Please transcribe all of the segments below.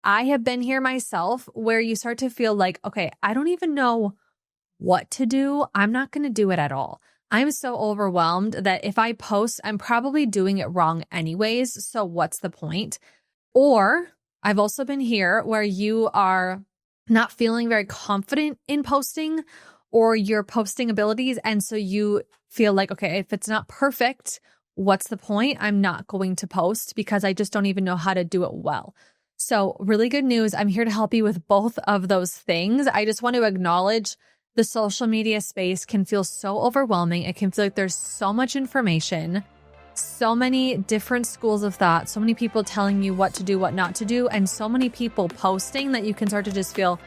I have been here myself where you start to feel like, okay, I don't even know what to do. I'm not going to do it at all. I'm so overwhelmed that if I post, I'm probably doing it wrong anyways. So what's the point? Or I've also been here where you are not feeling very confident in posting or your posting abilities. And so you feel like, okay, if it's not perfect, what's the point? I'm not going to post because I just don't even know how to do it well. So really good news. I'm here to help you with both of those things. I just want to acknowledge the social media space can feel so overwhelming. It can feel like there's so much information, so many different schools of thought, so many people telling you what to do, what not to do, and so many people posting that you can start to just feel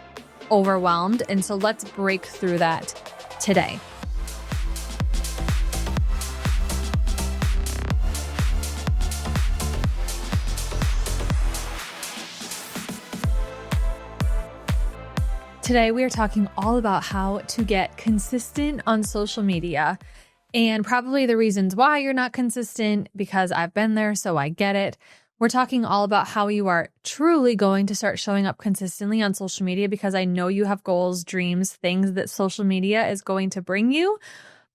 overwhelmed. And so let's break through that today. Today, we are talking all about how to get consistent on social media and probably the reasons why you're not consistent, because I've been there, so I get it. We're talking all about how you are truly going to start showing up consistently on social media, because I know you have goals, dreams, things that social media is going to bring you,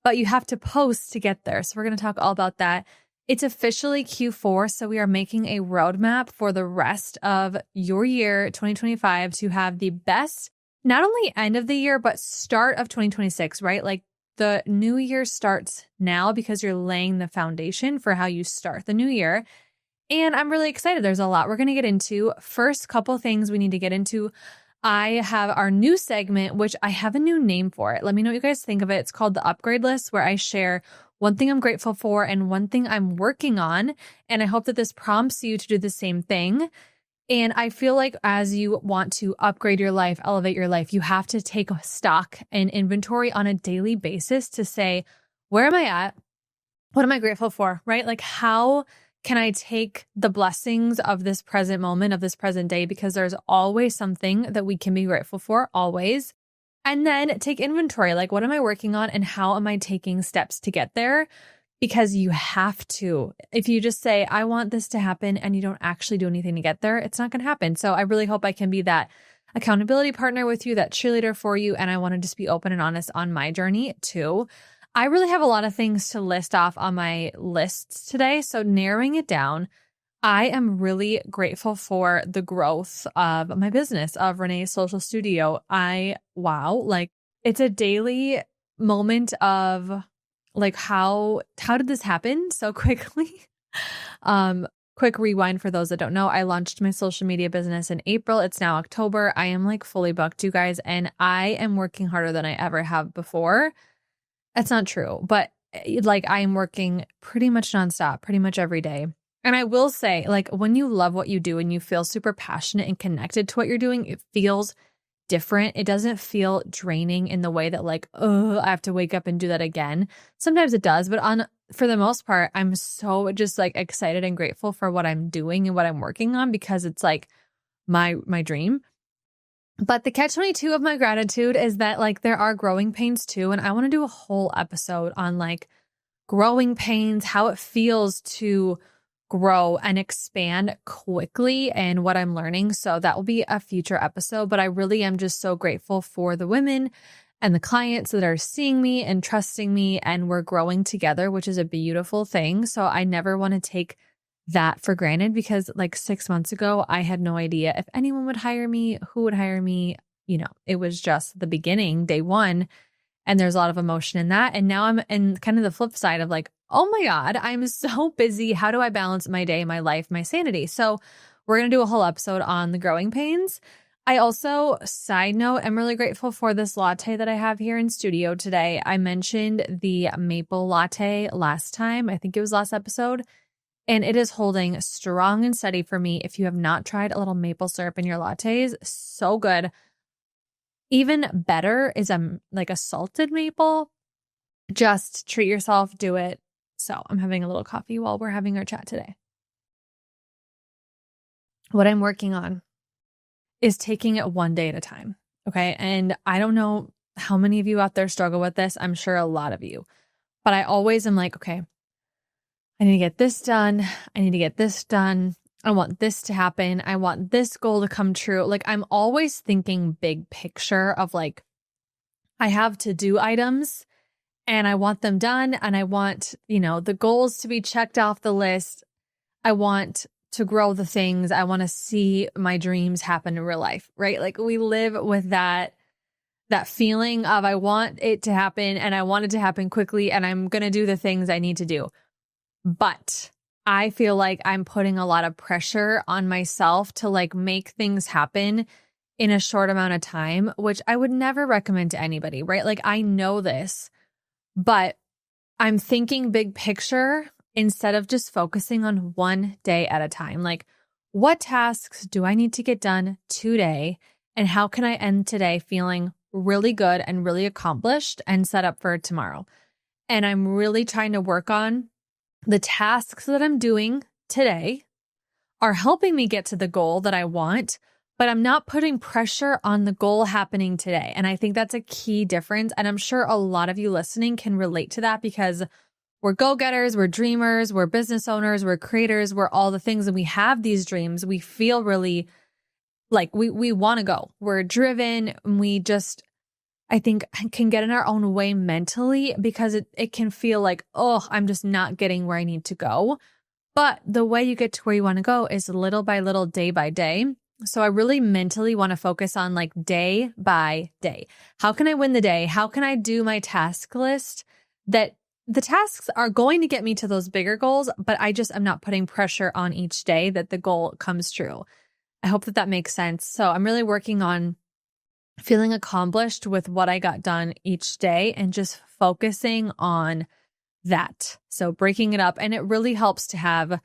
but you have to post to get there. So we're going to talk all about that. It's officially Q4, so we are making a roadmap for the rest of your year, 2025, to have the best, not only end of the year, but start of 2026, right? Like the new year starts now because you're laying the foundation for how you start the new year. And I'm really excited. There's a lot we're going to get into. First couple things we need to get into. I have our new segment, which I have a new name for it. Let me know what you guys think of it. It's called the Upgrade List, where I share one thing I'm grateful for and one thing I'm working on. And I hope that this prompts you to do the same thing. And I feel like as you want to upgrade your life, elevate your life, you have to take stock and inventory on a daily basis to say, where am I at? What am I grateful for, right? Like, how can I take the blessings of this present moment, of this present day? Because there's always something that we can be grateful for, always. And then take inventory, like, what am I working on and how am I taking steps to get there? Because you have to. If you just say, I want this to happen, and you don't actually do anything to get there, it's not going to happen. So I really hope I can be that accountability partner with you, that cheerleader for you. And I want to just be open and honest on my journey too. I really have a lot of things to list off on my lists today. So narrowing it down, I am really grateful for the growth of my business, of Renee Social Studio. Like, it's a daily moment of like, how did this happen so quickly? Quick rewind for those that don't know. I launched my social media business in April. It's now October. I am like fully booked, you guys, and I am working harder than I ever have before. That's not true, but like, I am working pretty much nonstop, pretty much every day. And I will say, like, when you love what you do and you feel super passionate and connected to what you're doing, it feels different. It doesn't feel draining in the way that like, oh, I have to wake up and do that again. Sometimes it does, but for the most part, I'm so just like excited and grateful for what I'm doing and what I'm working on, because it's like my dream. But the catch-22 of my gratitude is that like there are growing pains too. And I want to do a whole episode on like growing pains, how it feels to grow and expand quickly and what I'm learning. So that will be a future episode, but I really am just so grateful for the women and the clients that are seeing me and trusting me, and we're growing together, which is a beautiful thing. So I never want to take that for granted, because like 6 months ago, I had no idea if anyone would hire me, who would hire me. You know, it was just the beginning, day one. And there's a lot of emotion in that. And now I'm in kind of the flip side of like, oh my God, I'm so busy. How do I balance my day, my life, my sanity? So we're going to do a whole episode on the growing pains. I also, side note, I'm really grateful for this latte that I have here in studio today. I mentioned the maple latte last time. I think it was last episode. And it is holding strong and steady for me. If you have not tried a little maple syrup in your lattes, so good. Even better is like a salted maple. Just treat yourself, do it. So I'm having a little coffee while we're having our chat today. What I'm working on is taking it one day at a time. Okay. And I don't know how many of you out there struggle with this. I'm sure a lot of you, but I always am like, okay, I need to get this done. I need to get this done. I want this to happen. I want this goal to come true. Like I'm always thinking big picture of like, I have to do items and I want them done. And I want, the goals to be checked off the list. I want to grow the things. I want to see my dreams happen in real life, right? Like we live with that feeling of I want it to happen and I want it to happen quickly and I'm going to do the things I need to do. But I feel like I'm putting a lot of pressure on myself to like make things happen in a short amount of time, which I would never recommend to anybody, right? Like I know this, but I'm thinking big picture instead of just focusing on one day at a time. Like what tasks do I need to get done today? And how can I end today feeling really good and really accomplished and set up for tomorrow? And I'm really trying to work on the tasks that I'm doing today are helping me get to the goal that I want, but I'm not putting pressure on the goal happening today. And I think that's a key difference. And I'm sure a lot of you listening can relate to that because we're go-getters, we're dreamers, we're business owners, we're creators, we're all the things, and we have these dreams. We feel really like we want to go. We're driven. We just, I think, can get in our own way mentally because it can feel like, oh, I'm just not getting where I need to go. But the way you get to where you want to go is little by little, day by day. So I really mentally want to focus on like day by day. How can I win the day? How can I do my task list that the tasks are going to get me to those bigger goals, but I'm not putting pressure on each day that the goal comes true. I hope that makes sense. So I'm really working on feeling accomplished with what I got done each day and just focusing on that. So breaking it up. And it really helps to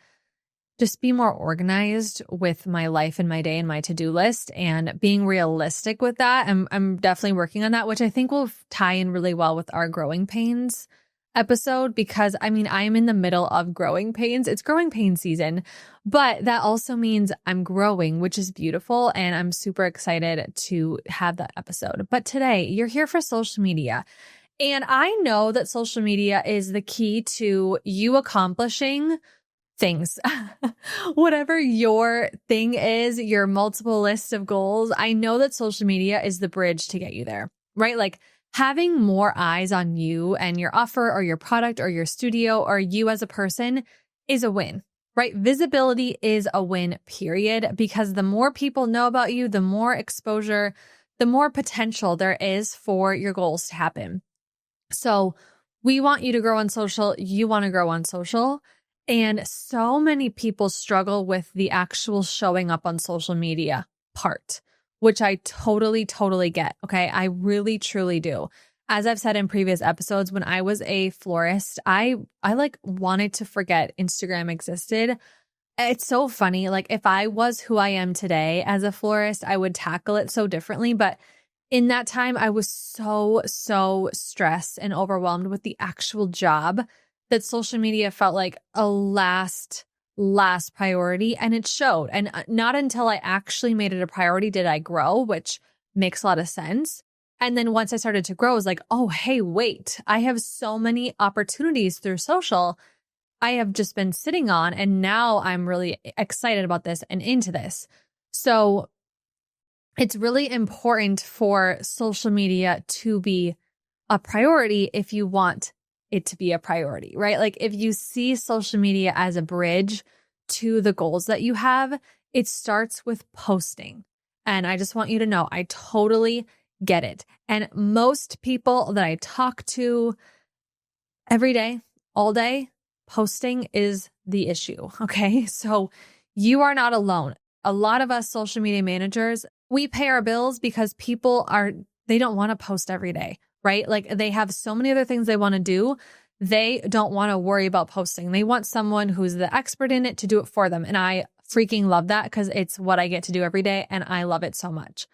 just be more organized with my life and my day and my to-do list and being realistic with that. I'm definitely working on that, which I think will tie in really well with our growing pains episode because I'm in the middle of growing pains. It's growing pain season, but that also means I'm growing, which is beautiful. And I'm super excited to have that episode. But today you're here for social media. And I know that social media is the key to you accomplishing things. Whatever your thing is, your multiple list of goals, I know that social media is the bridge to get you there, right? Like having more eyes on you and your offer or your product or your studio or you as a person is a win, right? Visibility is a win, period, because the more people know about you, the more exposure, the more potential there is for your goals to happen. So we want you to grow on social. You want to grow on social. And so many people struggle with the actual showing up on social media part, which I totally, totally get. Okay. I really, truly do. As I've said in previous episodes, when I was a florist, I like wanted to forget Instagram existed. It's so funny. Like if I was who I am today as a florist, I would tackle it so differently. But in that time, I was so stressed and overwhelmed with the actual job that social media felt like a last priority, and it showed. And not until I actually made it a priority did I grow, which makes a lot of sense. And then once I started to grow, I was like, oh, hey, wait, I have so many opportunities through social I have just been sitting on, and now I'm really excited about this and into this. So it's really important for social media to be a priority if you want it to be a priority, right? Like if you see social media as a bridge to the goals that you have, it starts with posting. And I just want you to know, I totally get it. And most people that I talk to every day, all day, posting is the issue. Okay. So you are not alone. A lot of us social media managers, we pay our bills because they don't want to post every day, right? Like they have so many other things they want to do. They don't want to worry about posting. They want someone who's the expert in it to do it for them. And I freaking love that because it's what I get to do every day. And I love it so much.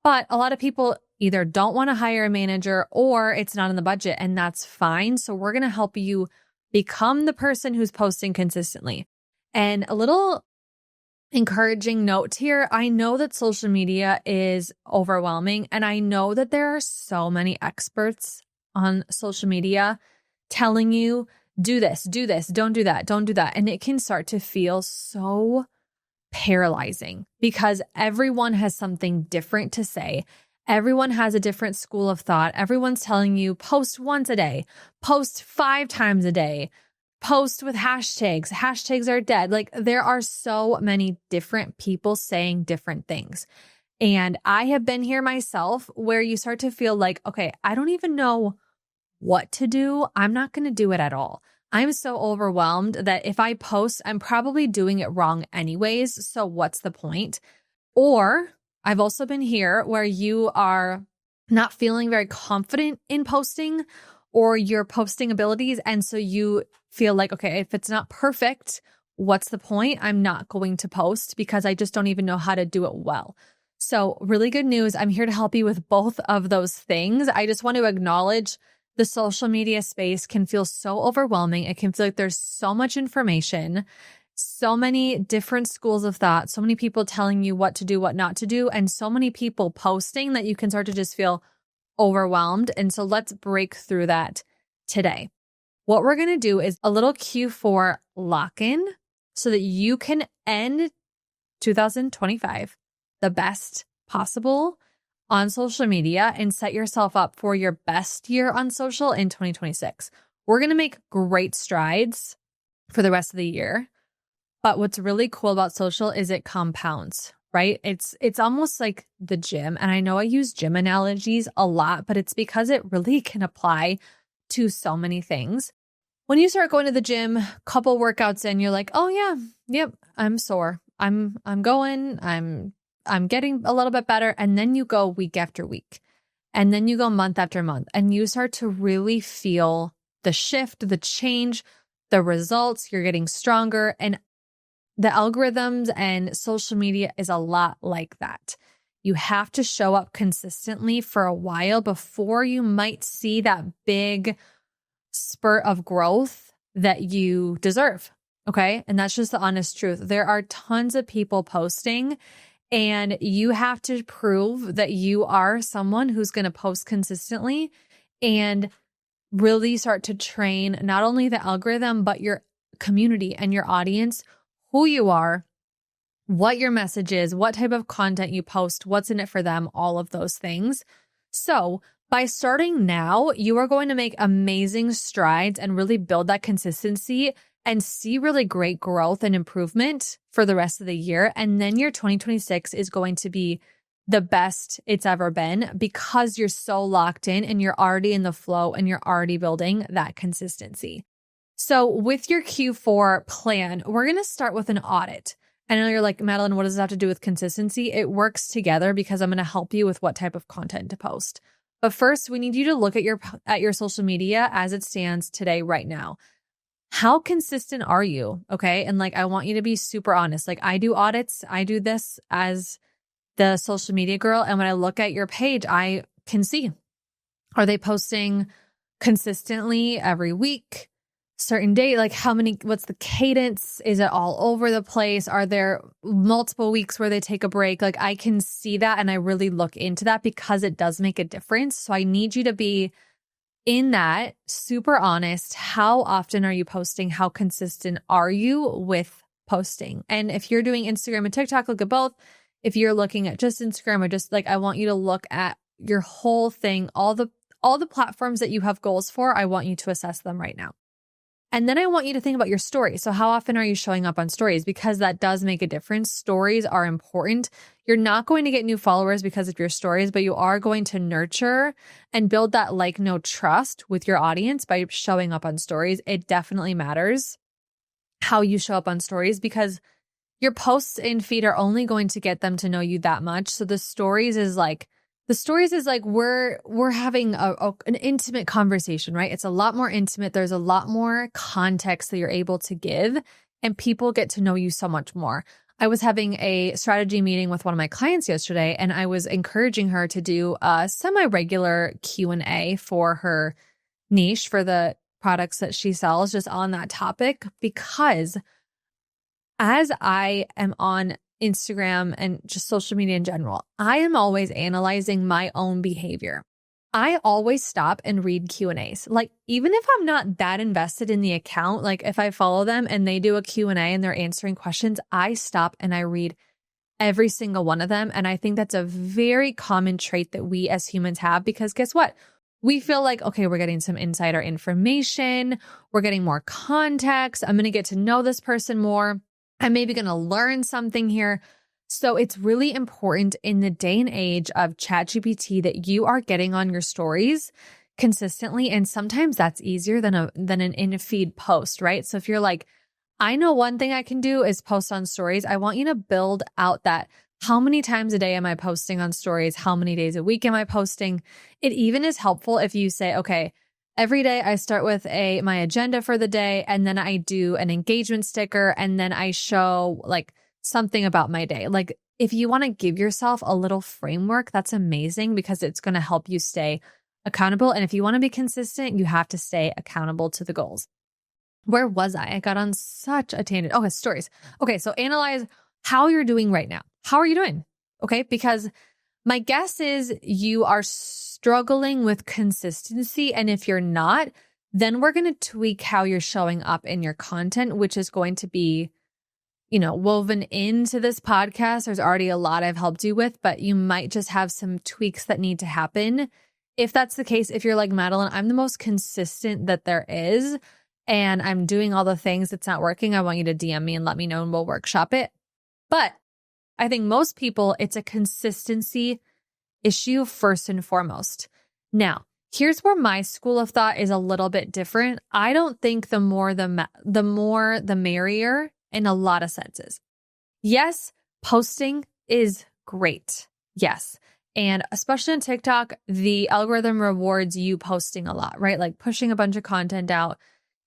But a lot of people either don't want to hire a manager or it's not in the budget, and that's fine. So we're going to help you become the person who's posting consistently. And a little encouraging note here, I know that social media is overwhelming, and I know that there are so many experts on social media telling you, do this, don't do that. And it can start to feel so paralyzing because everyone has something different to say. Everyone has a different school of thought. Everyone's telling you post once a day, post 5 times a day, post with hashtags. Hashtags are dead. Like there are so many different people saying different things. And I have been here myself where you start to feel like, okay, I don't even know what to do. I'm not going to do it at all. I'm so overwhelmed that if I post, I'm probably doing it wrong anyways. So what's the point? Or I've also been here where you are not feeling very confident in posting or your posting abilities. And so you feel like, okay, if it's not perfect, what's the point? I'm not going to post because I just don't even know how to do it well. So really good news. I'm here to help you with both of those things. I just want to acknowledge the social media space can feel so overwhelming. It can feel like there's so much information, so many different schools of thought, so many people telling you what to do, what not to do, and so many people posting that you can start to just feel overwhelmed. And so let's break through that today. What we're going to do is a little Q4 lock-in so that you can end 2025 the best possible on social media and set yourself up for your best year on social in 2026. We're going to make great strides for the rest of the year. But what's really cool about social is it compounds, right? It's almost like the gym. And I know I use gym analogies a lot, but it's because it really can apply to so many things. When you start going to the gym, couple workouts in, you're like, oh yeah, yep, I'm sore. I'm going, I'm getting a little bit better. And then you go week after week. And then you go month after month. And you start to really feel the shift, the change, the results. You're getting stronger. And the algorithms and social media is a lot like that. You have to show up consistently for a while before you might see that big spurt of growth that you deserve. Okay. And that's just the honest truth. There are tons of people posting, and you have to prove that you are someone who's going to post consistently and really start to train not only the algorithm, but your community and your audience, who you are, what your message is, what type of content you post, what's in it for them, all of those things. So by starting now, you are going to make amazing strides and really build that consistency and see really great growth and improvement for the rest of the year. And then your 2026 is going to be the best it's ever been because you're so locked in and you're already in the flow and you're already building that consistency. So with your Q4 plan, we're going to start with an audit. I know you're like, Madeline, what does that have to do with consistency? It works together because I'm going to help you with what type of content to post. But first, we need you to look at your social media as it stands today, right now. How consistent are you? Okay. And like, I want you to be super honest. Like I do audits. I do this as the social media girl. And when I look at your page, I can see, are they posting consistently every week, certain day? Like what's the cadence? Is it all over the place? Are there multiple weeks where they take a break? Like I can see that. And I really look into that because it does make a difference. So I need you to be in that super honest. How often are you posting? How consistent are you with posting? And if you're doing Instagram and TikTok, look at both. If you're looking at just Instagram or just like, I want you to look at your whole thing, all the platforms that you have goals for, I want you to assess them right now. And then I want you to think about your stories. So how often are you showing up on stories? Because that does make a difference. Stories are important. You're not going to get new followers because of your stories, but you are going to nurture and build that know, trust with your audience by showing up on stories. It definitely matters how you show up on stories because your posts and feed are only going to get them to know you that much. So the stories is like we're having an intimate conversation, right? It's a lot more intimate. There's a lot more context that you're able to give, and people get to know you so much more. I was having a strategy meeting with one of my clients yesterday, and I was encouraging her to do a semi-regular Q&A for her niche for the products that she sells just on that topic, because as I am on Instagram and just social media in general, I am always analyzing my own behavior. I always stop and read Q&As. Like, even if I'm not that invested in the account, like if I follow them and they do a Q&A and they're answering questions, I stop and I read every single one of them. And I think that's a very common trait that we as humans have, because guess what? We feel like, okay, we're getting some insider information. We're getting more context. I'm going to get to know this person more. I'm maybe going to learn something here. So it's really important in the day and age of ChatGPT that you are getting on your stories consistently. And sometimes that's easier than an in-feed post, right? So if you're like, I know one thing I can do is post on stories, I want you to build out that. How many times a day am I posting on stories? How many days a week am I posting? It even is helpful if you say, okay, every day I start with my agenda for the day, and then I do an engagement sticker, and then I show like something about my day. Like, if you want to give yourself a little framework, that's amazing, because it's going to help you stay accountable. And if you want to be consistent, you have to stay accountable to the goals. Where was I? I got on such a tangent. Okay, stories. Okay, so analyze how you're doing right now. How are you doing? Okay, because my guess is you are struggling with consistency. And if you're not, then we're going to tweak how you're showing up in your content, which is going to be, woven into this podcast. There's already a lot I've helped you with, but you might just have some tweaks that need to happen. If that's the case, if you're like, Madeline, I'm the most consistent that there is, and I'm doing all the things that's not working, I want you to DM me and let me know, and we'll workshop it. But I think most people, it's a consistency issue first and foremost. Now, here's where my school of thought is a little bit different. I don't think the more the merrier in a lot of senses. Yes, posting is great. Yes. And especially on TikTok, the algorithm rewards you posting a lot, right? Like pushing a bunch of content out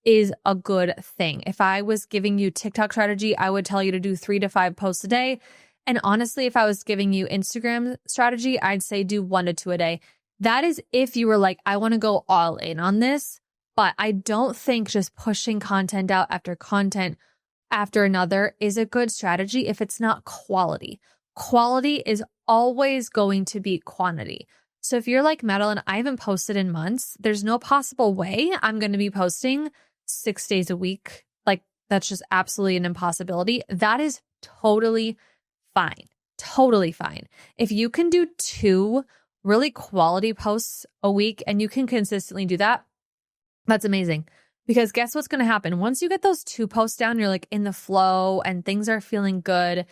is a good thing. If I was giving you TikTok strategy, I would tell you to do 3 to 5 posts a day. And honestly, if I was giving you Instagram strategy, I'd say do 1 to 2 a day. That is if you were like, I want to go all in on this. But I don't think just pushing content out after content after another is a good strategy if it's not quality. Quality is always going to beat quantity. So if you're like, Madeline, I haven't posted in months, there's no possible way I'm going to be posting 6 days a week. Like, that's just absolutely an impossibility. That is totally fine. Totally fine. If you can do 2 really quality posts a week and you can consistently do that, that's amazing. Because guess what's going to happen? Once you get those 2 posts down, you're like in the flow and things are feeling good,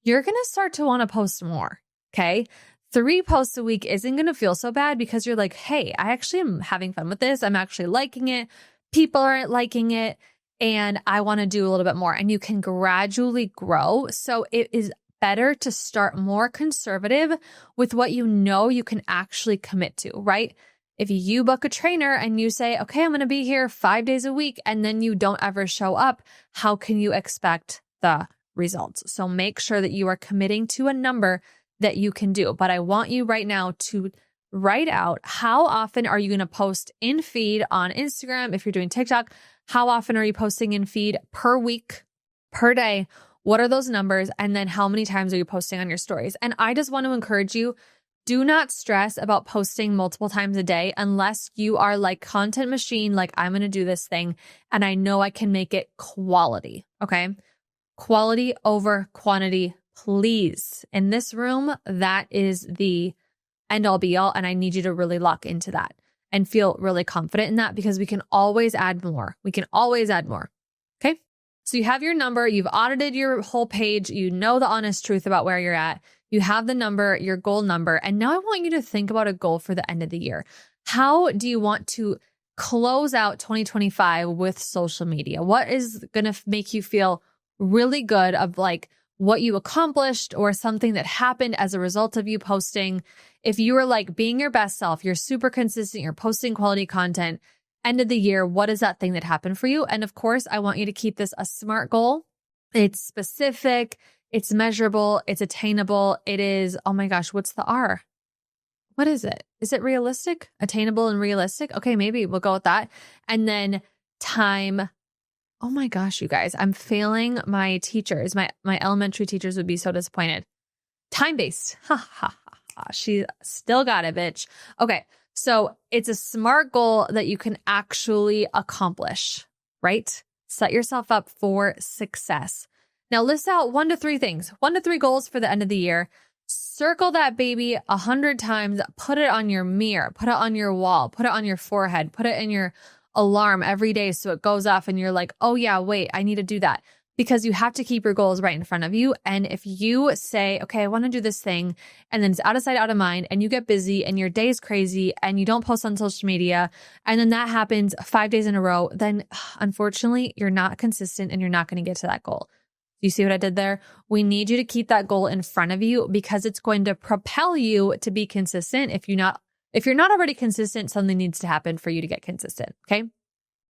you're going to start to want to post more. Okay. 3 posts a week isn't going to feel so bad because you're like, hey, I actually am having fun with this. I'm actually liking it. People aren't liking it. And I want to do a little bit more. And you can gradually grow. So it is better to start more conservative with what you know you can actually commit to, right? If you book a trainer and you say, okay, I'm going to be here 5 days a week, and then you don't ever show up, how can you expect the results? So make sure that you are committing to a number that you can do. But I want you right now to write out, how often are you going to post in feed on Instagram? If you're doing TikTok, how often are you posting in feed per week, per day? What are those numbers? And then how many times are you posting on your stories? And I just want to encourage you, do not stress about posting multiple times a day unless you are like content machine, like I'm going to do this thing and I know I can make it quality. Okay. Quality over quantity, please. In this room, that is the end all be all. And I need you to really lock into that and feel really confident in that, because we can always add more. We can always add more. Okay. So you have your number, you've audited your whole page, you know the honest truth about where you're at. You have the number, your goal number. And now I want you to think about a goal for the end of the year. How do you want to close out 2025 with social media? What is going to make you feel really good of like what you accomplished or something that happened as a result of you posting? If you were like being your best self, you're super consistent, you're posting quality content, end of the year, what is that thing that happened for you? And of course, I want you to keep this a SMART goal. It's specific, it's measurable, it's attainable. It is, oh my gosh, what's the R? What is it? Is it realistic? Attainable and realistic? Okay, maybe we'll go with that. And then time. Oh my gosh, you guys, I'm failing my teachers. My elementary teachers would be so disappointed. Time-based. Ha, ha, ha, ha. She still got it, bitch. Okay, So it's a smart goal that you can actually accomplish, right? Set yourself up for success. Now list out 1 to 3 things, 1 to 3 goals for the end of the year. Circle that baby 100 times, put it on your mirror, put it on your wall, put it on your forehead, put it in your alarm every day so it goes off and you're like, oh yeah, wait, I need to do that. Because you have to keep your goals right in front of you. And if you say, okay, I want to do this thing, and then it's out of sight, out of mind, and you get busy and your day is crazy and you don't post on social media, and then that happens 5 days in a row, then unfortunately, you're not consistent and you're not going to get to that goal. Do you see what I did there? We need you to keep that goal in front of you because it's going to propel you to be consistent. If you're not already consistent, something needs to happen for you to get consistent. Okay.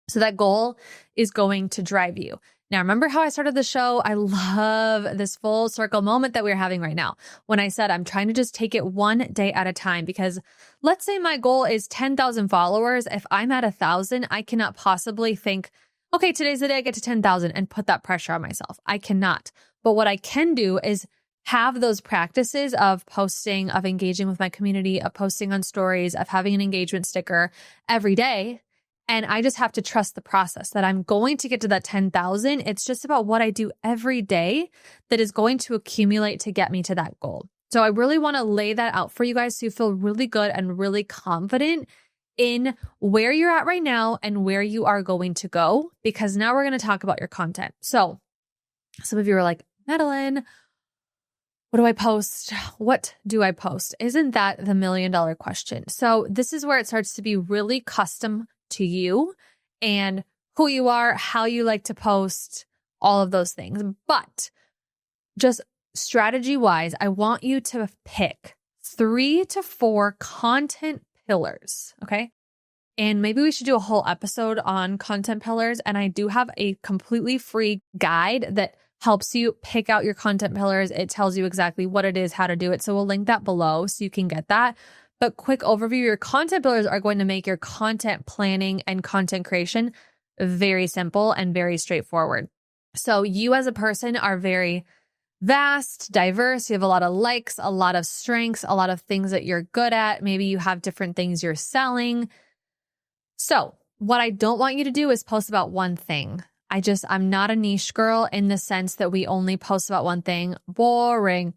So that goal is going to drive you. Now, remember how I started the show? I love this full circle moment that we're having right now. When I said I'm trying to just take it one day at a time, because let's say my goal is 10,000 followers. If I'm at 1,000, I cannot possibly think, okay, today's the day I get to 10,000 and put that pressure on myself. I cannot. But what I can do is have those practices of posting, of engaging with my community, of posting on stories, of having an engagement sticker every day. And I just have to trust the process that I'm going to get to that 10,000. It's just about what I do every day that is going to accumulate to get me to that goal. So I really want to lay that out for you guys so you feel really good and really confident in where you're at right now and where you are going to go, because now we're going to talk about your content. So some of you are like, Madeline, what do I post? What do I post? Isn't that the $1 million question? So this is where it starts to be really custom to you and who you are, how you like to post, all of those things. But just strategy wise, I want you to pick 3 to 4 content pillars. Okay. And maybe we should do a whole episode on content pillars. And I do have a completely free guide that helps you pick out your content pillars. It tells you exactly what it is, how to do it. So we'll link that below so you can get that. But quick overview, your content pillars are going to make your content planning and content creation very simple and very straightforward. So you as a person are very vast, diverse. You have a lot of likes, a lot of strengths, a lot of things that you're good at. Maybe you have different things you're selling. So what I don't want you to do is post about one thing. I'm not a niche girl in the sense that we only post about one thing. Boring.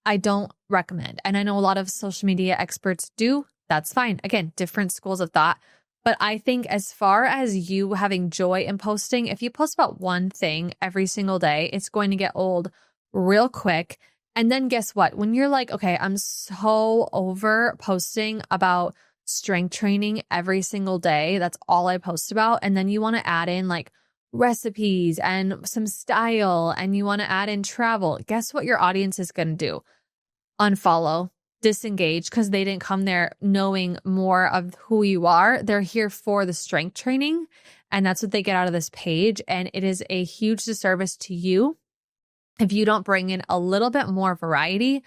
I don't recommend. And I know a lot of social media experts do. That's fine. Again, different schools of thought. But I think as far as you having joy in posting, if you post about one thing every single day, it's going to get old real quick. And then guess what? When you're like, okay, I'm so over posting about strength training every single day, that's all I post about. And then you want to add in like recipes and some style, and you want to add in travel. Guess what your audience is going to do? Unfollow, disengage, because they didn't come there knowing more of who you are. They're here for the strength training, and that's what they get out of this page. And it is a huge disservice to you if you don't bring in a little bit more variety.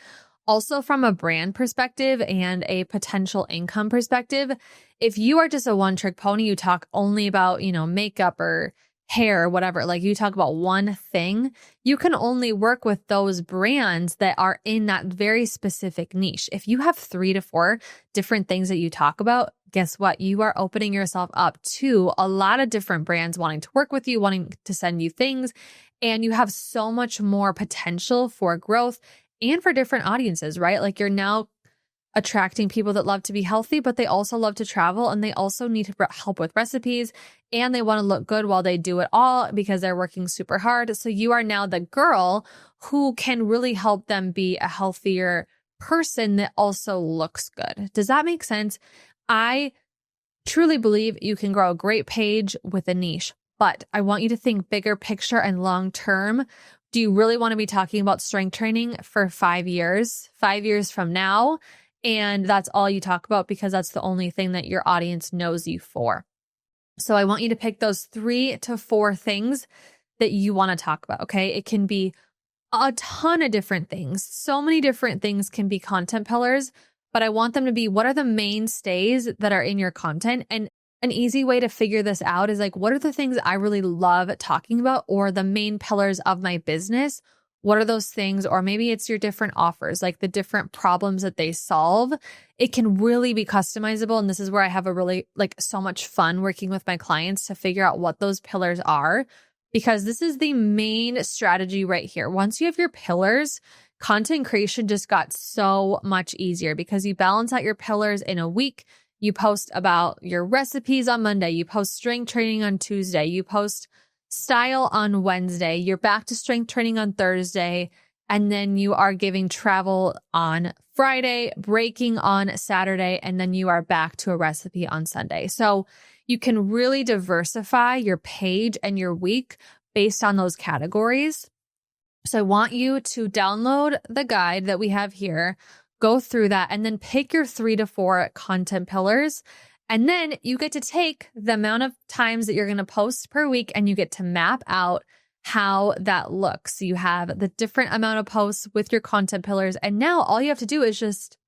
Also, from a brand perspective and a potential income perspective, if you are just a one-trick pony, you talk only about, makeup or hair or whatever, like you talk about one thing, you can only work with those brands that are in that very specific niche. If you have 3 to 4 different things that you talk about, guess what? You are opening yourself up to a lot of different brands wanting to work with you, wanting to send you things, and you have so much more potential for growth and for different audiences, right? Like you're now attracting people that love to be healthy, but they also love to travel, and they also need help with recipes, and they want to look good while they do it all because they're working super hard. So you are now the girl who can really help them be a healthier person that also looks good. Does that make sense? I truly believe you can grow a great page with a niche, but I want you to think bigger picture and long term. Do you really want to be talking about strength training for 5 years, 5 years from now? And that's all you talk about because that's the only thing that your audience knows you for. So I want you to pick those 3 to 4 things that you want to talk about, okay? It can be a ton of different things. So many different things can be content pillars, but I want them to be, what are the mainstays that are in your content? And an easy way to figure this out is like, what are the things I really love talking about, or the main pillars of my business, what are those things? Or maybe it's your different offers, like the different problems that they solve. It can really be customizable. And this is where I have a really so much fun working with my clients to figure out what those pillars are, because this is the main strategy right here. Once you have your pillars, content creation just got so much easier because you balance out your pillars in a week. You post about your recipes on Monday. You post strength training on Tuesday. You post style on Wednesday. You're back to strength training on Thursday. And then you are giving travel on Friday, breaking on Saturday, and then you are back to a recipe on Sunday. So you can really diversify your page and your week based on those categories. So I want you to download the guide that we have here, go through that, and then pick your 3 to 4 content pillars. And then you get to take the amount of times that you're going to post per week and you get to map out how that looks. You have the different amount of posts with your content pillars. And now all you have to do is just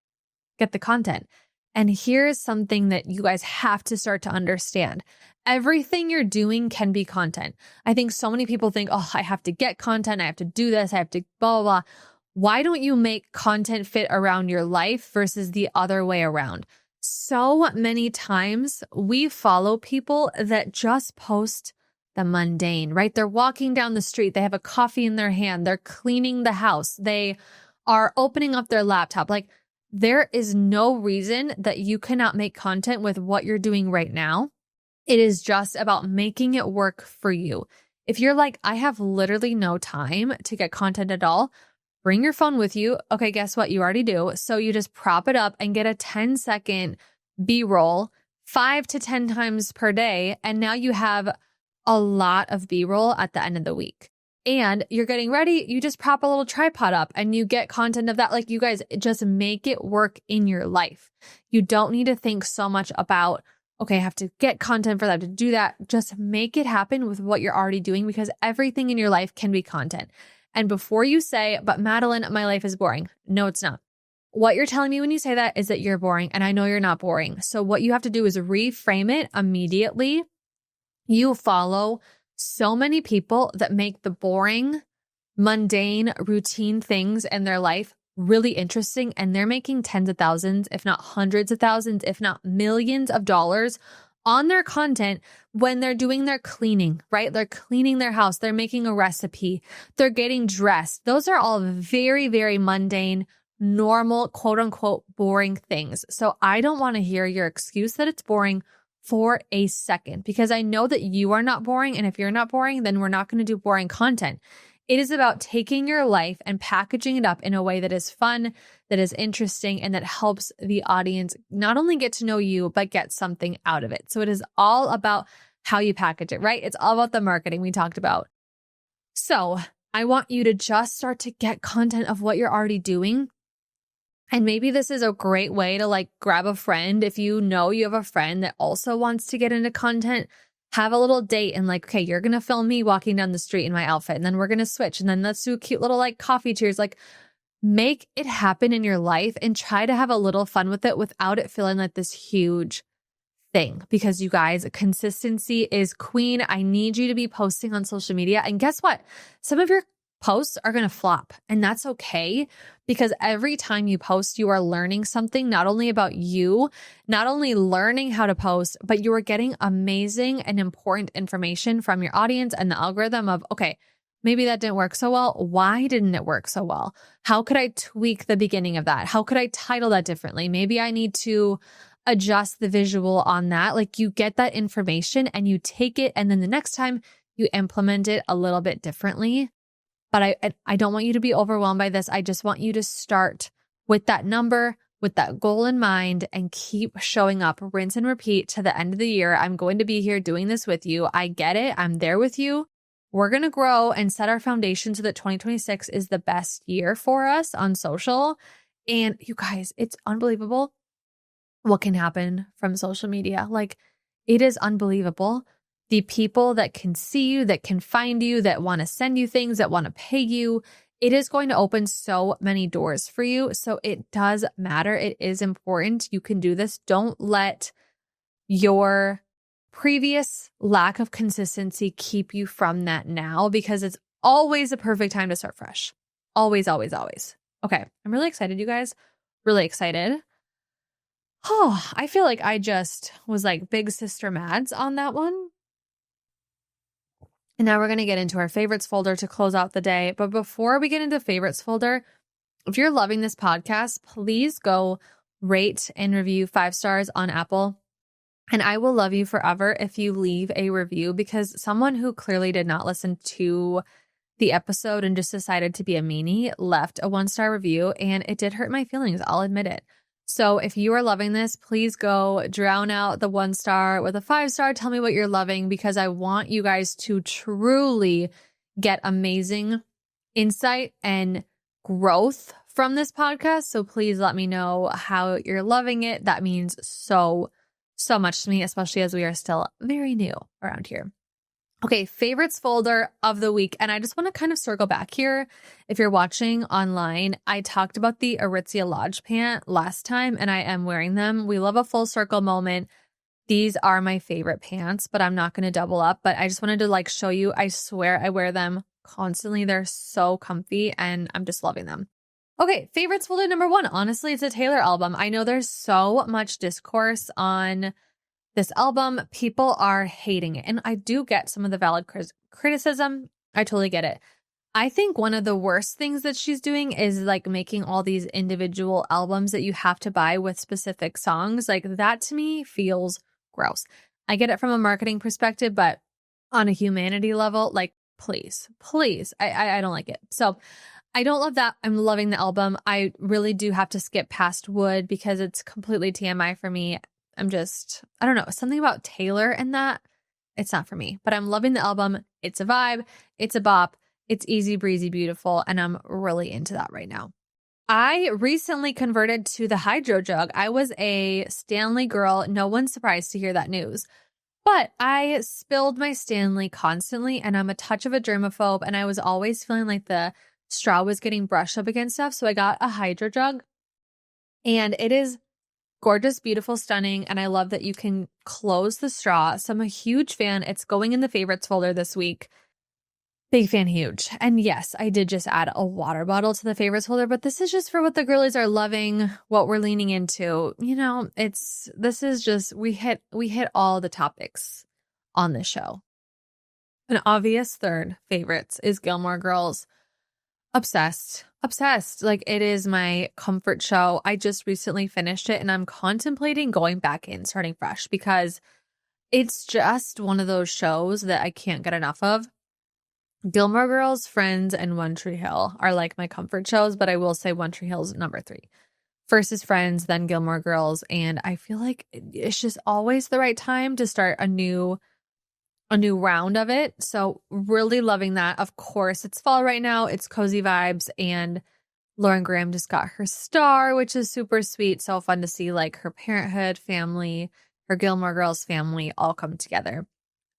get the content. And here's something that you guys have to start to understand. Everything you're doing can be content. I think so many people think, oh, I have to get content. I have to do this. I have to blah, blah, blah. Why don't you make content fit around your life versus the other way around? So many times we follow people that just post the mundane, right? They're walking down the street. They have a coffee in their hand. They're cleaning the house. They are opening up their laptop. Like, there is no reason that you cannot make content with what you're doing right now. It is just about making it work for you. If you're like, I have literally no time to get content at all, bring your phone with you. Okay, guess what? You already do. So you just prop it up and get a 10-second B-roll 5 to 10 times per day. And now you have a lot of B-roll at the end of the week. And you're getting ready, you just prop a little tripod up and you get content of that. Like, you guys just make it work in your life. You don't need to think so much about, okay, I have to get content for that, to do that. Just make it happen with what you're already doing, because everything in your life can be content. And before you say, but Madeline, my life is boring. No, it's not. What you're telling me when you say that is that you're boring, and I know you're not boring. So what you have to do is reframe it immediately. You follow so many people that make the boring, mundane, routine things in their life really interesting, and they're making tens of thousands, if not hundreds of thousands, if not millions of dollars on their content when they're doing their cleaning, right? They're cleaning their house. They're making a recipe. They're getting dressed. Those are all very, very mundane, normal, quote unquote, boring things. So I don't want to hear your excuse that it's boring for a second, because I know that you are not boring. And if you're not boring, then we're not going to do boring content. It is about taking your life and packaging it up in a way that is fun, that is interesting, and that helps the audience not only get to know you, but get something out of it. So it is all about how you package it, right? It's all about the marketing we talked about. So I want you to just start to get content of what you're already doing. And maybe this is a great way to grab a friend. If you know you have a friend that also wants to get into content, have a little date and okay, you're going to film me walking down the street in my outfit, and then we're going to switch, and then let's do a cute little coffee cheers. Make it happen in your life and try to have a little fun with it without it feeling like this huge thing. Because you guys, consistency is queen. I need you to be posting on social media. And guess what? Some of your posts are going to flop, and that's okay, because every time you post, you are learning something, not only about you, not only learning how to post, but you are getting amazing and important information from your audience and the algorithm of, okay, maybe that didn't work so well. Why didn't it work so well? How could I tweak the beginning of that? How could I title that differently? Maybe I need to adjust the visual on that. You get that information and you take it, and then the next time you implement it a little bit differently. But I don't want you to be overwhelmed by this. I just want you to start with that number, with that goal in mind, and keep showing up, rinse and repeat to the end of the year. I'm going to be here doing this with you. I get it. I'm there with you. We're going to grow and set our foundation so that 2026 is the best year for us on social. And you guys, it's unbelievable what can happen from social media. It is unbelievable. The people that can see you, that can find you, that want to send you things, that want to pay you, it is going to open so many doors for you. So it does matter. It is important. You can do this. Don't let your previous lack of consistency keep you from that now, because it's always a perfect time to start fresh. Always, always, always. Okay. I'm really excited, you guys. Really excited. Oh, I feel like I just was like big sister Mads on that one. And now we're going to get into our favorites folder to close out the day. But before we get into favorites folder, if you're loving this podcast, please go rate and review 5 stars on Apple. And I will love you forever if you leave a review, because someone who clearly did not listen to the episode and just decided to be a meanie left a 1-star review, and it did hurt my feelings. I'll admit it. So if you are loving this, please go drown out the 1 star with a 5-star. Tell me what you're loving, because I want you guys to truly get amazing insight and growth from this podcast. So please let me know how you're loving it. That means so much to me, especially as we are still very new around here. Okay, favorites folder of the week. And I just want to kind of circle back here. If you're watching online, I talked about the Aritzia Lodge pant last time, and I am wearing them. We love a full circle moment. These are my favorite pants, but I'm not going to double up. But I just wanted to like show you. I swear I wear them constantly. They're so comfy and I'm just loving them. Okay, favorites folder number 1. Honestly, it's a Taylor album. I know there's so much discourse on this album. People are hating it. And I do get some of the valid criticism. I totally get it. I think one of the worst things that she's doing is like making all these individual albums that you have to buy with specific songs. Like that to me feels gross. I get it from a marketing perspective, but on a humanity level, like please, I don't like it. So I don't love that. I'm loving the album. I really do have to skip past Wood because it's completely TMI for me. I don't know, something about Taylor and that, it's not for me. But I'm loving the album. It's a vibe. It's a bop. It's easy breezy, beautiful. And I'm really into that right now. I recently converted to the Hydro Jug. I was a Stanley girl. No one's surprised to hear that news. But I spilled my Stanley constantly, and I'm a touch of a germaphobe. And I was always feeling like the straw was getting brushed up against stuff. So I got a Hydro Jug. And it is gorgeous, beautiful, stunning. And I love that you can close the straw. So I'm a huge fan. It's going in the favorites folder this week. Big fan, huge. And yes, I did just add a water bottle to the favorites folder, but this is just for what the girlies are loving, what we're leaning into. You know, we hit all the topics on this show. An obvious third favorites is Gilmore Girls. Obsessed. Like it is my comfort show. I just recently finished it and I'm contemplating going back in, starting fresh, because it's just one of those shows that I can't get enough of. Gilmore Girls, Friends, and One Tree Hill are like my comfort shows, but I will say One Tree Hill is number 3. First is Friends, then Gilmore Girls, and I feel like it's just always the right time to start a new round of it. So really loving that. Of course, it's fall right now. It's cozy vibes, and Lauren Graham just got her star, which is super sweet. So fun to see like her parenthood family, her Gilmore Girls family all come together.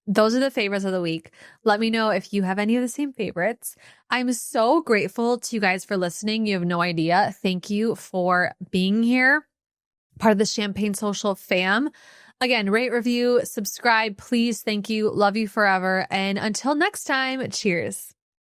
Those are the favorites of the week. Let me know if you have any of the same favorites. I'm so grateful to you guys for listening. You have no idea. Thank you for being here, part of the Champagne Social fam. Again, rate, review, subscribe, please. Thank you. Love you forever. And until next time, cheers.